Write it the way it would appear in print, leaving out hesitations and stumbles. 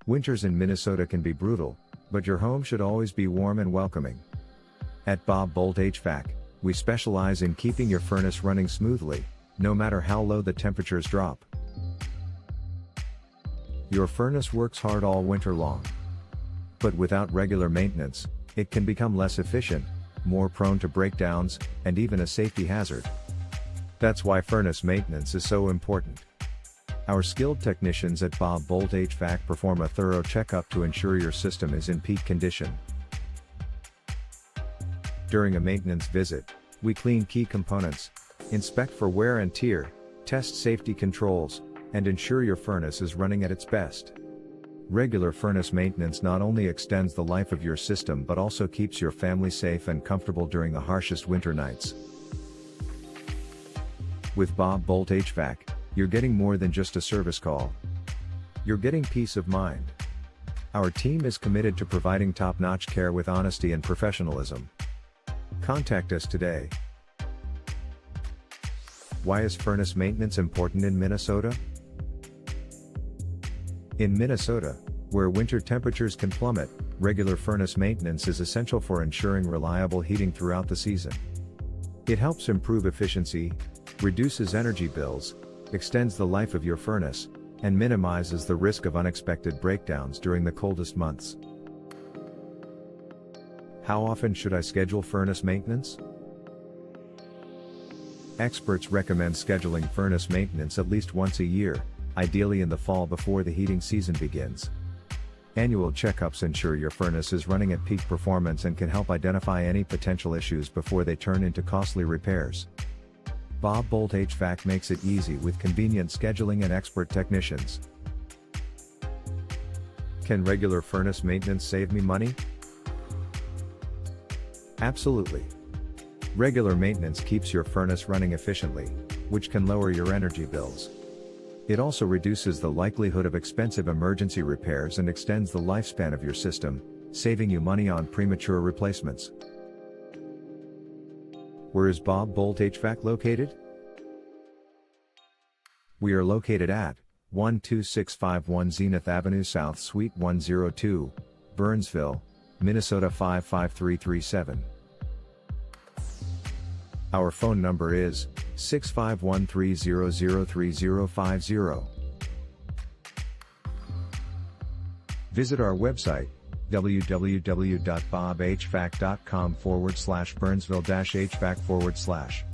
Winters in Minnesota can be brutal, but your home should always be warm and welcoming. At Boldt HVAC, we specialize in keeping your furnace running smoothly, no matter how low the temperatures drop. Your furnace works hard all winter long. But without regular maintenance, it can become less efficient, more prone to breakdowns, and even a safety hazard. That's why furnace maintenance is so important. Our skilled technicians at Boldt HVAC perform a thorough checkup to ensure your system is in peak condition. During a maintenance visit, we clean key components, inspect for wear and tear, test safety controls, and ensure your furnace is running at its best. Regular furnace maintenance not only extends the life of your system but also keeps your family safe and comfortable during the harshest winter nights. With Boldt HVAC, you're getting more than just a service call. You're getting peace of mind. Our team is committed to providing top-notch care with honesty and professionalism. Contact us today. Why is furnace maintenance important in Minnesota? In Minnesota, where winter temperatures can plummet, regular furnace maintenance is essential for ensuring reliable heating throughout the season. It helps improve efficiency, reduces energy bills, extends the life of your furnace, and minimizes the risk of unexpected breakdowns during the coldest months. How often should I schedule furnace maintenance? Experts recommend scheduling furnace maintenance at least once a year, ideally in the fall before the heating season begins. Annual checkups ensure your furnace is running at peak performance and can help identify any potential issues before they turn into costly repairs. Boldt HVAC makes it easy with convenient scheduling and expert technicians. Can regular furnace maintenance save me money? Absolutely. Regular maintenance keeps your furnace running efficiently, which can lower your energy bills. It also reduces the likelihood of expensive emergency repairs and extends the lifespan of your system, saving you money on premature replacements. Where is Boldt HVAC located? We are located at 12651 Zenith Avenue South Suite 102, Burnsville, Minnesota 55337. Our phone number is 651-300-3050. Visit our website, www.bobhvac.com/Burnsville-HVAC/.